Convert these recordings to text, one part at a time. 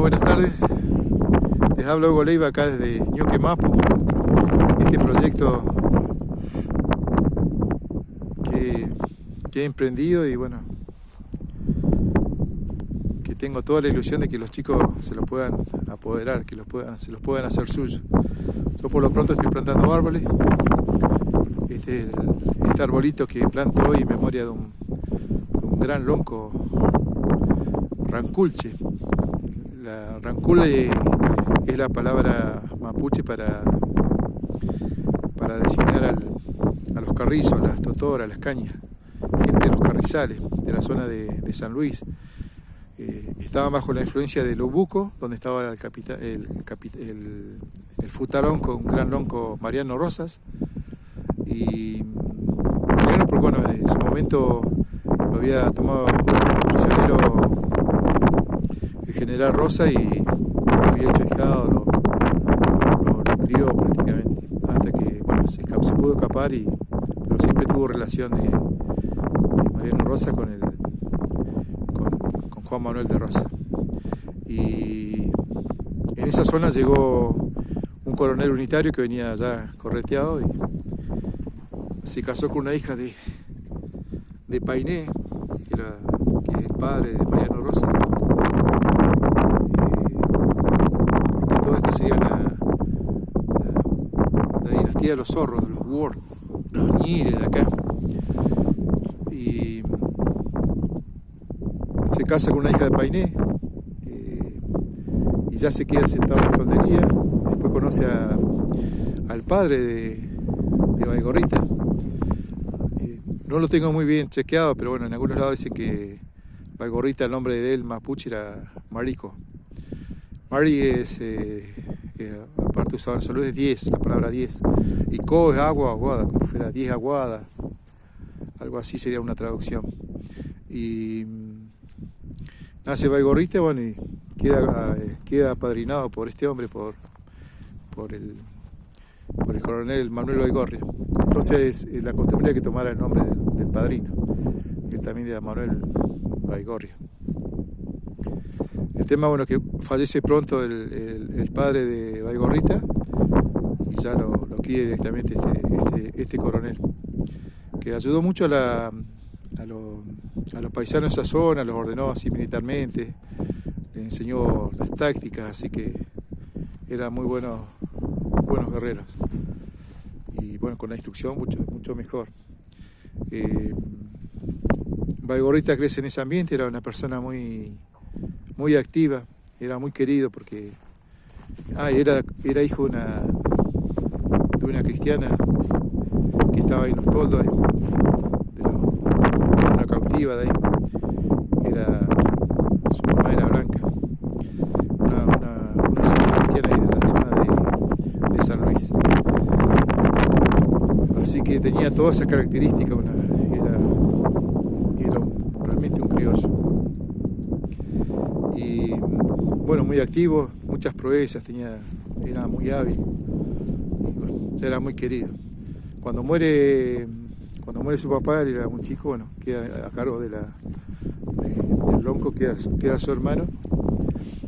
buenas tardes. Les habla Hugo Leiva acá desde Ñuque Mapu. Este proyecto que he emprendido y bueno, que tengo toda la ilusión de que los chicos se lo puedan apoderar, que se los puedan hacer suyos. Yo por lo pronto estoy plantando árboles. Este arbolito que planto hoy en memoria de un gran lonco ranculche. La rancule es la palabra mapuche para designar a los carrizos, a las totoras, a las cañas, gente de los carrizales, de la zona de San Luis. Estaban bajo la influencia de Lobuco, donde estaba el futarón con un gran lonco Mariano Rosas. Y Mariano, porque bueno, en su momento lo había tomado prisionero el general Rosa y lo había hecho hijado, lo crió prácticamente, hasta que bueno, se pudo escapar, pero siempre tuvo relación Mariano Rosa con Juan Manuel de Rosa. Y en esa zona llegó un coronel unitario que venía ya correteado y se casó con una hija de Painé, que es el padre de Mariano Rosa. Porque toda esta sería la dinastía de los zorros, de los Ward, los Ñires de acá. Y se casa con una hija de Painé y ya se queda sentado en la toldería. Después conoce al padre de Baigorrita. No lo tengo muy bien chequeado, pero bueno, en algunos lados dicen que Baigorrita, el nombre de él mapuche, era Marico. Mari es, aparte usado en salud, es 10, la palabra 10. Y Co es agua, aguada, como si fuera 10 aguadas. Algo así sería una traducción. Y nace Baigorrita, bueno, y queda apadrinado por este hombre, por el coronel Manuel Baigorria. Entonces la costumbre era que tomara el nombre del padrino, que también era Manuel Baigorria. El tema, bueno, que fallece pronto el padre de Baigorrita y ya lo cría directamente este coronel, que ayudó mucho a los paisanos de esa zona, los ordenó así militarmente, les enseñó las tácticas, así que eran muy buenos guerreros. Y bueno, con la instrucción mucho mejor. Baigorrita crece en ese ambiente, era una persona muy activa, era muy querido porque era hijo de una cristiana que estaba ahí en los toldos de una cautiva de ahí. Su mamá era blanca, una señora cristiana ahí de la zona de San Luis. Así que tenía todas esas características, era realmente un criollo. Y bueno, muy activo, muchas proezas, era muy hábil, y bueno, era muy querido. Cuando muere su papá, él era un chico, bueno, queda a cargo del lonco, queda su hermano,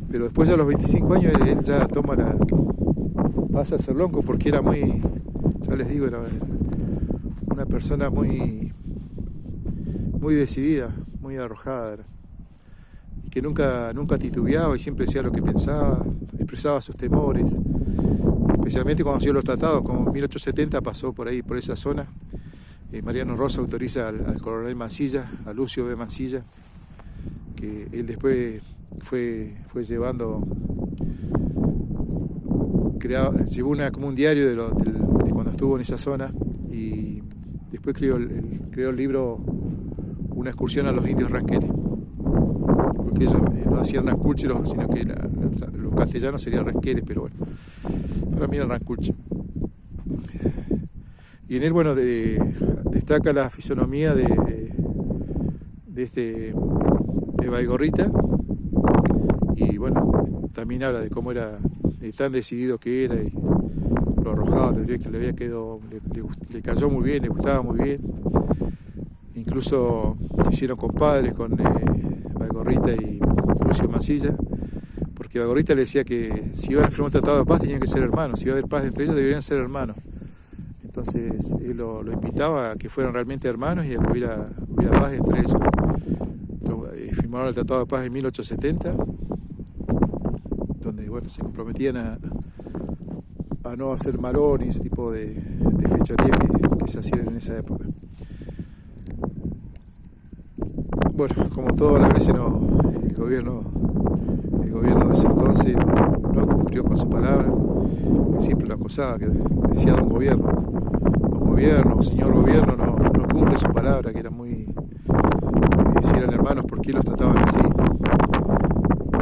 pero después a los 25 años él ya pasa a ser lonco porque era ya les digo, era una persona muy decidida, muy arrojada, y que nunca titubeaba y siempre decía lo que pensaba, expresaba sus temores, especialmente cuando hacía los tratados, como en 1870 pasó por ahí, por esa zona. Mariano Rosa autoriza al coronel Mansilla, a Lucio B. Mansilla, que él después fue llevando, llevó como un diario de cuando estuvo en esa zona, y después creó el libro Una excursión a los indios ranqueles, porque ellos no hacían ranculche, sino que los castellanos serían ranqueles, pero bueno, para mí era ranculche. Y en él, bueno, destaca la fisonomía de Baigorrita, y bueno, también habla de cómo era tan decidido que era, y lo arrojado, lo directo, le cayó muy bien, le gustaba muy bien. Incluso se hicieron compadres con Baigorrita y Lucio Mansilla, porque porque Baigorrita le decía que si iban a firmar un tratado de paz tenían que ser hermanos, si iba a haber paz entre ellos deberían ser hermanos. Entonces él lo invitaba a que fueran realmente hermanos y a que hubiera paz entre ellos. Firmaron el Tratado de Paz en 1870, donde bueno, se comprometían a no hacer malón y ese tipo de fechorías que se hacían en esa época. Bueno, como todas las veces el gobierno de ese entonces no cumplió con su palabra. Siempre lo acusaba, que decía don gobierno, señor gobierno, no cumple su palabra, que era muy... si eran hermanos, ¿por qué los trataban así?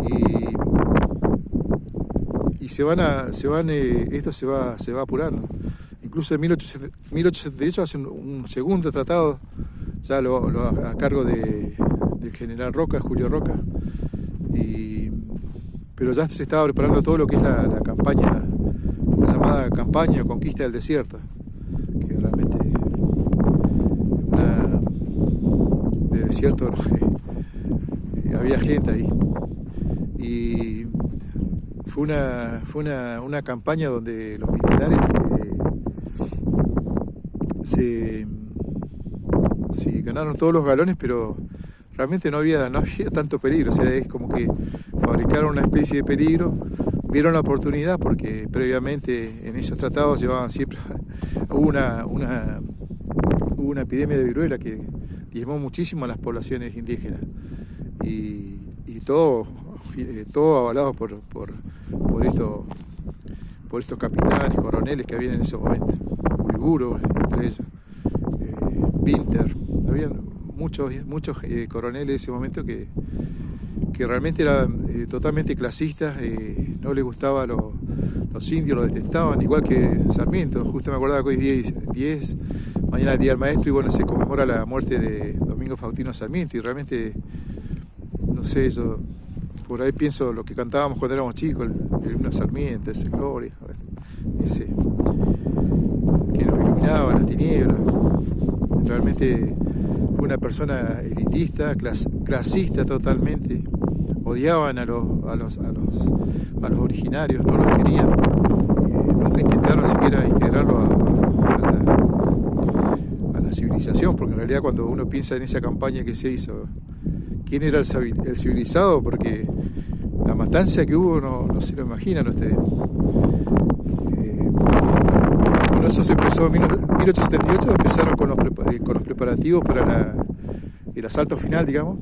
Y esto se va apurando. Incluso en 1878 hacen un segundo tratado, ya a cargo del general Roca, Julio Roca, pero ya se estaba preparando todo lo que es la campaña, la llamada campaña o conquista del desierto, que realmente de desierto había gente ahí. Y fue una campaña donde los militares se ganaron todos los galones, pero realmente no había tanto peligro. O sea, es como que fabricaron una especie de peligro, vieron la oportunidad, porque previamente en esos tratados siempre hubo una epidemia de viruela que diezmó muchísimo a las poblaciones indígenas, y todo avalado por estos capitanes, coroneles que habían en ese momento, Uiburo entre ellos, Winter, habían muchos coroneles de ese momento que realmente eran totalmente clasistas, no les gustaba los indios, los detestaban, igual que Sarmiento. Justo me acordaba que hoy es 10, mañana es el Día del Maestro, y bueno, se conmemora la muerte de Domingo Faustino Sarmiento, y realmente, no sé, yo por ahí pienso lo que cantábamos cuando éramos chicos, el himno Sarmiento, ese gloria, ese que nos iluminaba en las tinieblas. Realmente fue una persona elitista, clasista totalmente. Odiaban a los originarios, no los querían. Nunca intentaron siquiera integrarlo a la civilización, porque en realidad cuando uno piensa en esa campaña que se hizo, ¿quién era el civilizado? Porque la matanza que hubo no se lo imaginan ustedes. Bueno, eso se empezó en 1878, empezaron con los preparativos para el asalto final, digamos,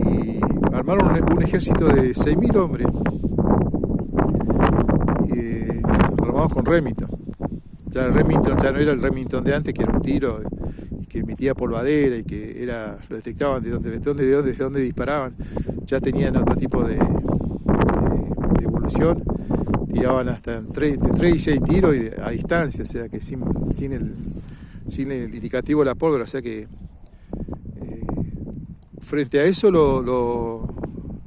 y armaron un ejército de 6.000 hombres, armados con Remington. Ya el Remington ya no era el Remington de antes, que era un tiro y que emitía polvadera y que lo detectaban de dónde disparaban. Ya tenían otro tipo de evolución, tiraban hasta entre 3 y 6 tiros a distancia, o sea que sin el indicativo de la pólvora, o sea que frente a eso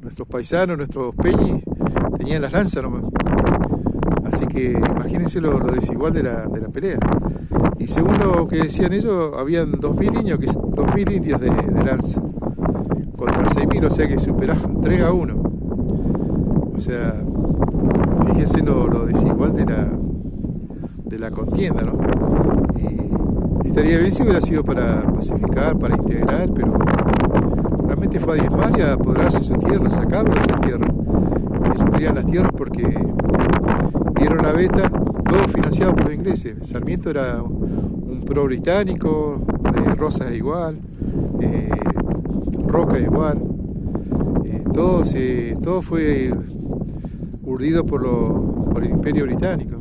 nuestros paisanos, nuestros peñis, tenían las lanzas nomás. Así que imagínense lo desigual de la pelea. Y según lo que decían ellos, habían 2.000 indios de lanza contra 6.000, o sea que superaban 3-1. O sea, fíjense lo desigual de la contienda, ¿no? Y estaría bien si hubiera sido para pacificar, para integrar, pero realmente fue a diezmar y a apoderarse de su tierra, sacarlo de esa tierra. Ellos querían las tierras porque vieron la beta, todo financiado por los ingleses. Sarmiento era un pro británico, Rosas igual, Roca igual, todo fue urdido por el Imperio Británico.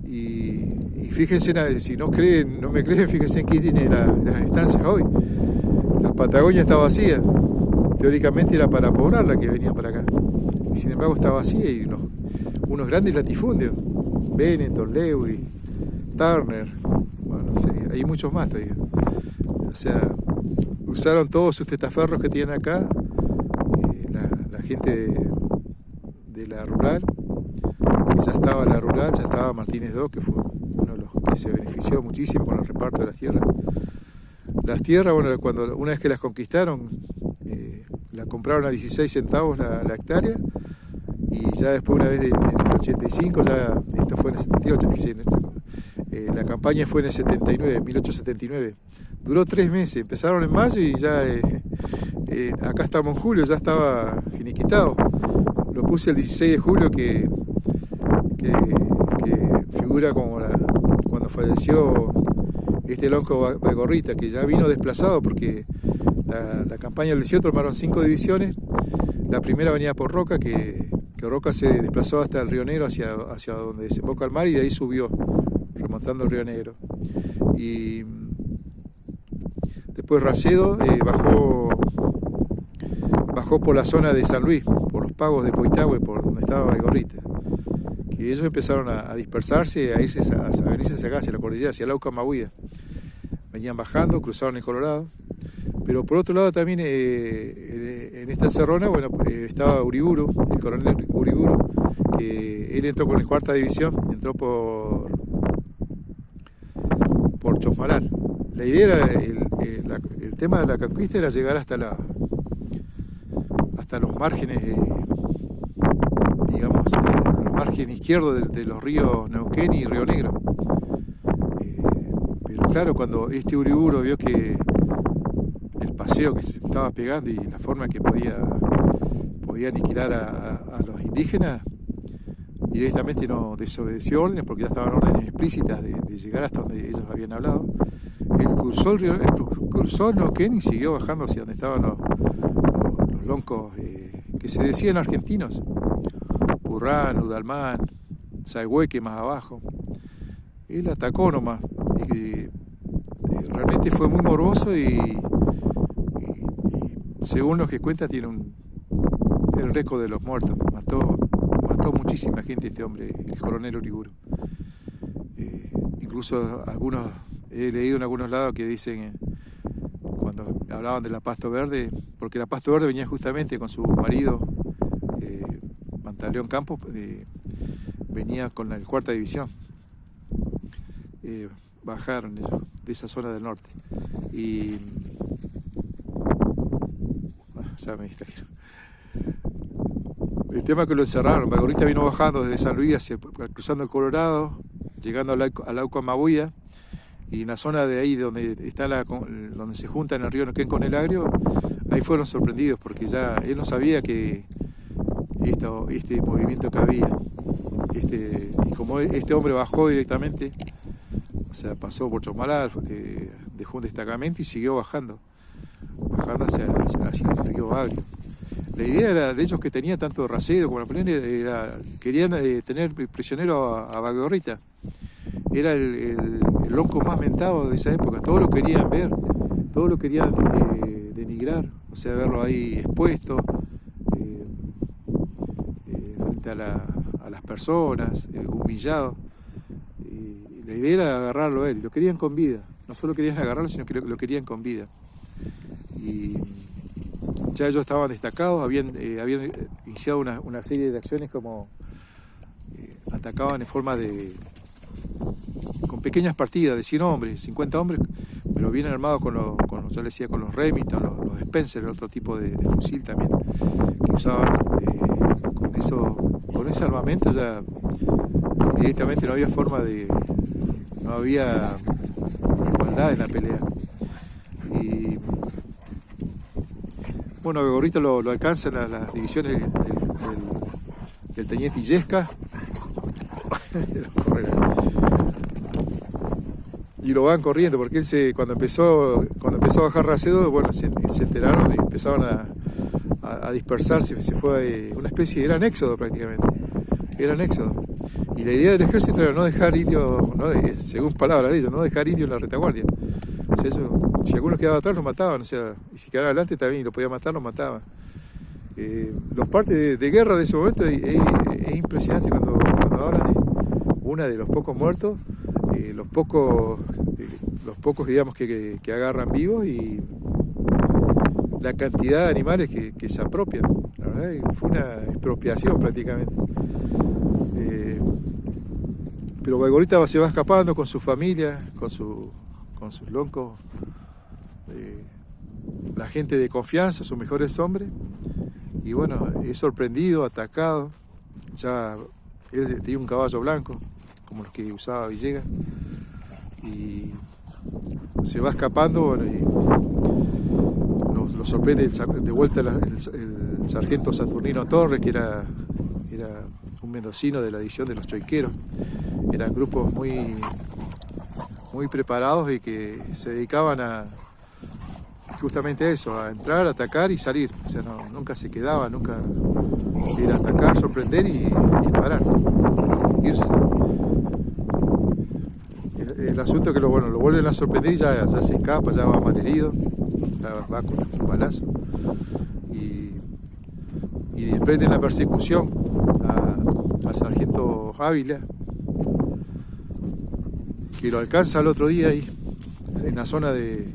Y fíjense, si no me creen, fíjense en qué tiene las estancias hoy. La Patagonia está vacía, teóricamente era para poblarla que venían para acá, y sin embargo está vacía, y unos grandes latifundios, Benetton, Lewis, Turner, bueno, no sé, hay muchos más todavía. O sea, usaron todos sus testaferros que tienen acá, la gente de la rural, ya estaba la rural, ya estaba Martínez II, que fue uno de los que se benefició muchísimo con el reparto de las tierras. Las tierras, bueno, una vez que las conquistaron, la compraron a 16 centavos la hectárea, y ya después una vez en el 85, ya, esto fue en el 78, la campaña fue en el 79, 1879. Duró 3 meses, empezaron en mayo y ya acá estamos en julio, ya estaba finiquitado. Lo puse el 16 de julio que figura como cuando falleció este lonco Baigorrita, que ya vino desplazado porque la campaña del desierto armaron 5 divisiones. La primera venía por Roca, que Roca se desplazó hasta el Río Negro, hacia donde desemboca el mar, y de ahí subió, remontando el Río Negro. Y después Racedo bajó por la zona de San Luis, por los pagos de Poitahue, por donde estaba Baigorrita. Que ellos empezaron a dispersarse, a venirse hacia acá, hacia la cordillera, hacia Lauca Mahuida. Venían bajando, cruzaron el Colorado. Pero por otro lado también en esta encerrona, bueno, estaba Uriburu, el coronel Uriburu, que él entró con la 4ª división, entró por Chosmalal. La idea era, el tema de la conquista era llegar hasta los márgenes, digamos, el margen izquierdo de los ríos Neuquén y Río Negro. Pero claro, cuando este Uriburu vio que el paseo que se estaba pegando y la forma que podía aniquilar a los indígenas, directamente no desobedeció órdenes, porque ya estaban órdenes explícitas de llegar hasta donde ellos habían hablado. Él cruzó el Neuquén y siguió bajando hacia donde estaban los loncos que se decían argentinos: Purrán, Udalmán, Saigüeque más abajo. Él atacó nomás. Realmente fue muy morboso y según los que cuenta tiene el récord de los muertos. Mató muchísima gente este hombre, el coronel Uriburu. Incluso he leído en algunos lados que dicen, cuando hablaban de la Pasto Verde, porque la Pasto Verde venía justamente con su marido, Pantaleón Campos, venía con la 4ª división. Bajaron ellos de esa zona del norte. Y ya me distrajeron. El tema es que lo encerraron. Baigorrita vino bajando desde San Luis, cruzando el Colorado, llegando a Lauca Mahuida, y en la zona de ahí donde donde se juntan el río Neuquén con el Agrio, ahí fueron sorprendidos, porque ya él no sabía que este movimiento que había. Y como este hombre bajó directamente, o sea, pasó por Chosmalal, dejó un destacamento y siguió bajando hacia el río Agrio. La idea era de ellos, que tenía tanto Racedo como Napoleón, querían tener prisionero a Baigorrita. Era el lonco más mentado de esa época. Todos lo querían ver, todos lo querían denigrar, o sea, verlo ahí expuesto frente a las personas, humillado. La idea era agarrarlo a él, lo querían con vida. No solo querían agarrarlo, sino que lo querían con vida. Y ya ellos estaban destacados, habían iniciado una serie de acciones, como atacaban en forma con pequeñas partidas de 100 hombres, 50 hombres, pero bien armados yo les decía, con los Remington, los Spencer, otro tipo de fusil también, que usaban. Con ese armamento ya directamente no había no había igualdad en la pelea. Y bueno, Baigorrita lo alcanzan las divisiones del teniente Illesca y lo van corriendo, porque él cuando empezó a bajar Racedo, bueno, se enteraron y empezaron a dispersarse. Se fue una especie, era un éxodo prácticamente, y la idea del ejército era no dejar indios, según palabras de ellos, no dejar indios en la retaguardia. O sea, si algunos quedaban atrás los mataban, o sea, y si quedaban adelante también, lo podían matar, los mataban. Los partes de guerra de ese momento es impresionante cuando hablan de una de los pocos muertos, los pocos digamos que agarran vivos, y la cantidad de animales que se apropian. La verdad fue una expropiación prácticamente. Pero Baigorrita se va escapando con su familia, con sus loncos, la gente de confianza, sus mejores hombres, y bueno, es sorprendido, atacado, ya él tenía un caballo blanco, como los que usaba Villegas, y se va escapando, bueno, y lo sorprende de vuelta el sargento Saturnino Torres, que era un mendocino de la edición de los Choiqueros. Eran grupos muy preparados y que se dedicaban justamente a eso, a entrar, atacar y salir. O sea, nunca se quedaba, nunca era atacar, sorprender y disparar, irse. El asunto es que lo vuelven a sorprender y ya se escapa, ya va malherido, ya va con un balazo. Y desprenden la persecución al sargento Ávila, que lo alcanza al otro día ahí, en la zona de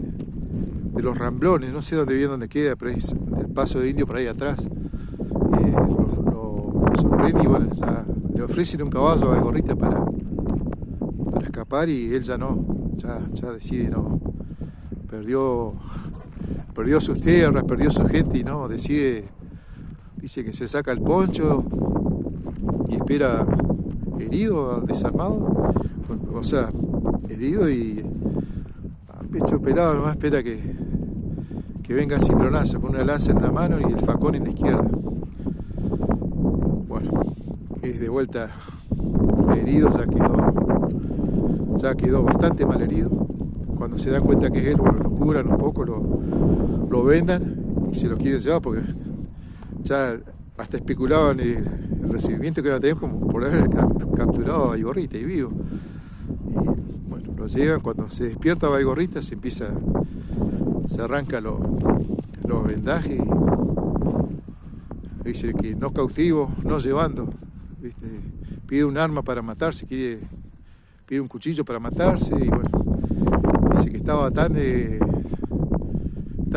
los Ramblones, no sé dónde queda, pero es el paso de Indio por ahí atrás. Lo sorprende y bueno, ya le ofrecen un caballo a Baigorrita para escapar y él ya decide no, perdió sus tierras, perdió su gente y no, dice que se saca el poncho y espera herido, desarmado, o sea, herido y a pecho pelado, nomás espera que venga el cimbronazo con una lanza en una mano y el facón en la izquierda. Bueno, es de vuelta herido, ya quedó bastante mal herido. Cuando se dan cuenta que es él, bueno, lo curan un poco, lo vendan y se lo quieren llevar porque ya hasta especulaban el recibimiento que iban a tener como por haber capturado a Baigorrita y vivo. Y bueno, lo llevan, cuando se despierta Baigorrita se arranca los vendajes y dice que no cautivo, no llevando, ¿viste? Pide un arma para matarse, pide un cuchillo para matarse y bueno, dice que estaba tan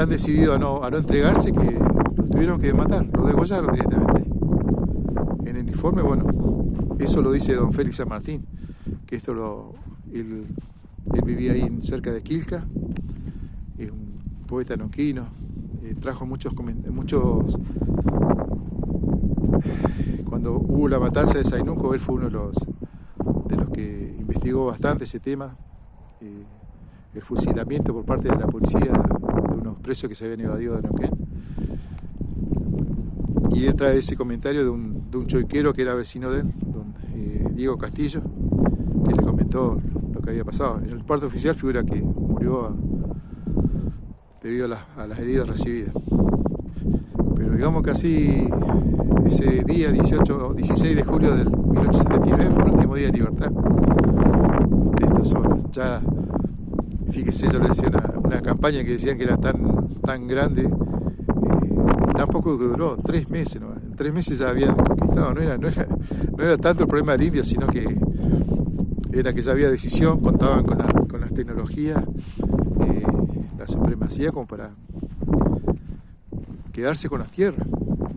decidido a no entregarse que lo tuvieron que matar, lo degollaron directamente. En el informe, bueno, eso lo dice don Félix San Martín, que él vivía ahí cerca de Quilca, es un poeta neuquino, trajo muchos, cuando hubo la matanza de Sainuco, él fue uno de los que investigó bastante ese tema, el fusilamiento por parte de la policía de unos presos que se habían evadido de Neuquén. Y él trae ese comentario de un choiquero que era vecino de él, Diego Castillo, que le comentó lo que había pasado. En el parte oficial figura que murió debido a las heridas recibidas. Pero digamos que así, ese día 16 de julio del 1879 fue el último día de libertad de esta zona. Ya, fíjese, yo le decía una campaña que decían que era tan grande, y tampoco duró 3 meses, ¿no? En 3 meses ya habían conquistado, no era tanto el problema del India, sino que era que ya había decisión, contaban con las tecnologías, la supremacía como para quedarse con las tierras.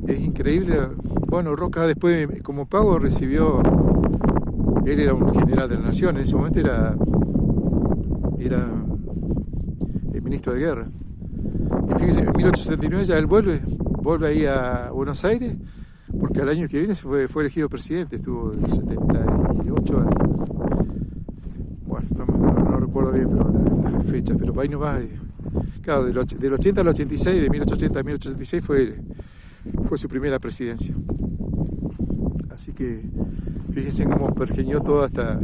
Es increíble. Bueno, Roca después como pago recibió, él era un general de la nación, en ese momento era el ministro de guerra. Y fíjese, en 1879 ya él vuelve ahí a Buenos Aires, porque al año que viene fue elegido presidente, estuvo del 78 al... Bueno, no recuerdo bien pero las fechas, pero para ahí nomás, claro, del 80 al 86, de 1880 a 1886 fue su primera presidencia. Así que fíjense cómo pergeñó toda esta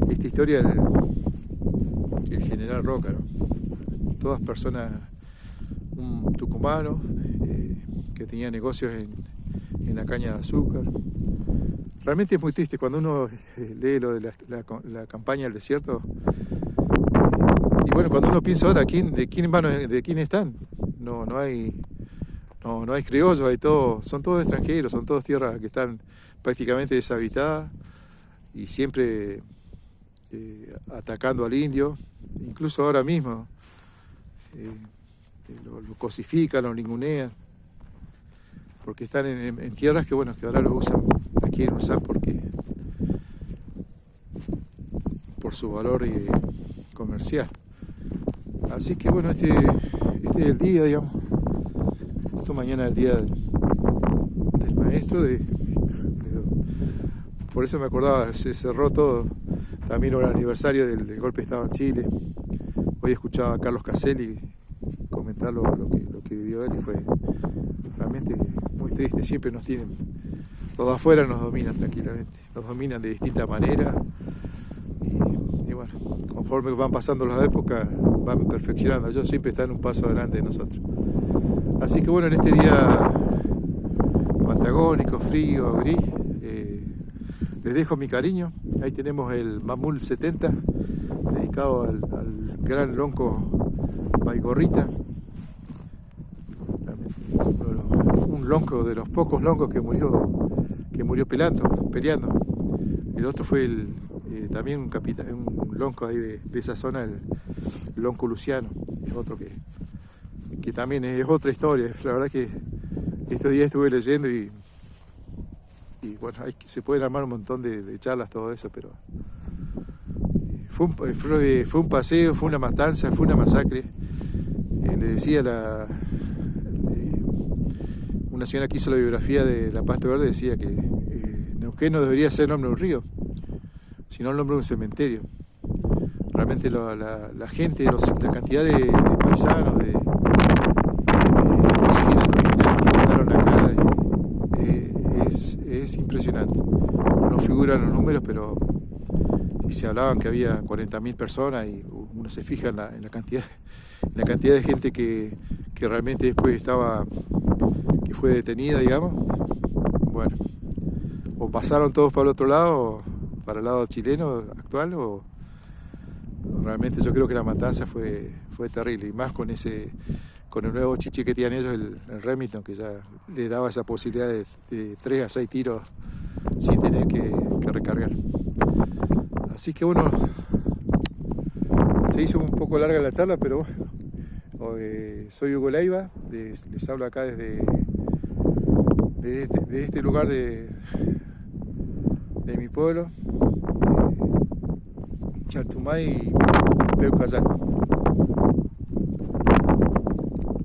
historia el general Roca, ¿no? Todas personas, un tucumano que tenía negocios en la caña de azúcar. Realmente es muy triste cuando uno lee lo de la campaña del desierto. Y bueno, cuando uno piensa ahora de quién están, no hay criollos, son todos extranjeros, son todas tierras que están prácticamente deshabitadas y siempre atacando al indio, incluso ahora mismo lo cosifican, lo ningunean, porque están en tierras que bueno, que ahora lo quieren usar por su valor comercial. Así que bueno, este es el día, digamos. Esto mañana es el día del maestro, por eso me acordaba, se cerró todo. También era el aniversario del golpe de Estado en Chile. Hoy escuchaba a Carlos Caselli comentar lo que vivió él y fue realmente muy triste. Siempre nos tienen, los de afuera nos dominan tranquilamente, nos dominan de distintas maneras y bueno, conforme van pasando las épocas van perfeccionando. Ellos siempre están un paso adelante de nosotros. Así que bueno, en este día patagónico, frío, gris, les dejo mi cariño. Ahí tenemos el Mamul 70, dedicado al gran lonco Baigorrita. Un lonco de los pocos loncos que murió peleando. El otro fue también un lonco ahí de esa zona, el lonco Luciano. Es otro que también es otra historia. La verdad que estos días estuve leyendo y bueno, se pueden armar un montón de charlas, todo eso, pero fue un paseo, fue una matanza, fue una masacre. Le decía una señora que hizo la biografía de La Pasto Verde, decía que Neuquén no debería ser el nombre de un río, sino el nombre de un cementerio. Realmente la gente, la cantidad de paisanos, de indígenas, que quedaron acá, es impresionante. No figuran los números, pero si se hablaban que había 40.000 personas y uno se fija en la cantidad de gente que realmente después que fue detenida, digamos. Bueno, o pasaron todos para el otro lado, para el lado chileno actual, o realmente yo creo que la matanza fue terrible, y más con el nuevo chichi que tienen ellos, el Remington, que ya le daba esa posibilidad de 3 a 6 tiros sin tener que recargar. Así que bueno, se hizo un poco larga la charla, pero bueno, soy Hugo Leiva, les hablo acá desde este lugar de mi pueblo, Chaltumay y Peucayán.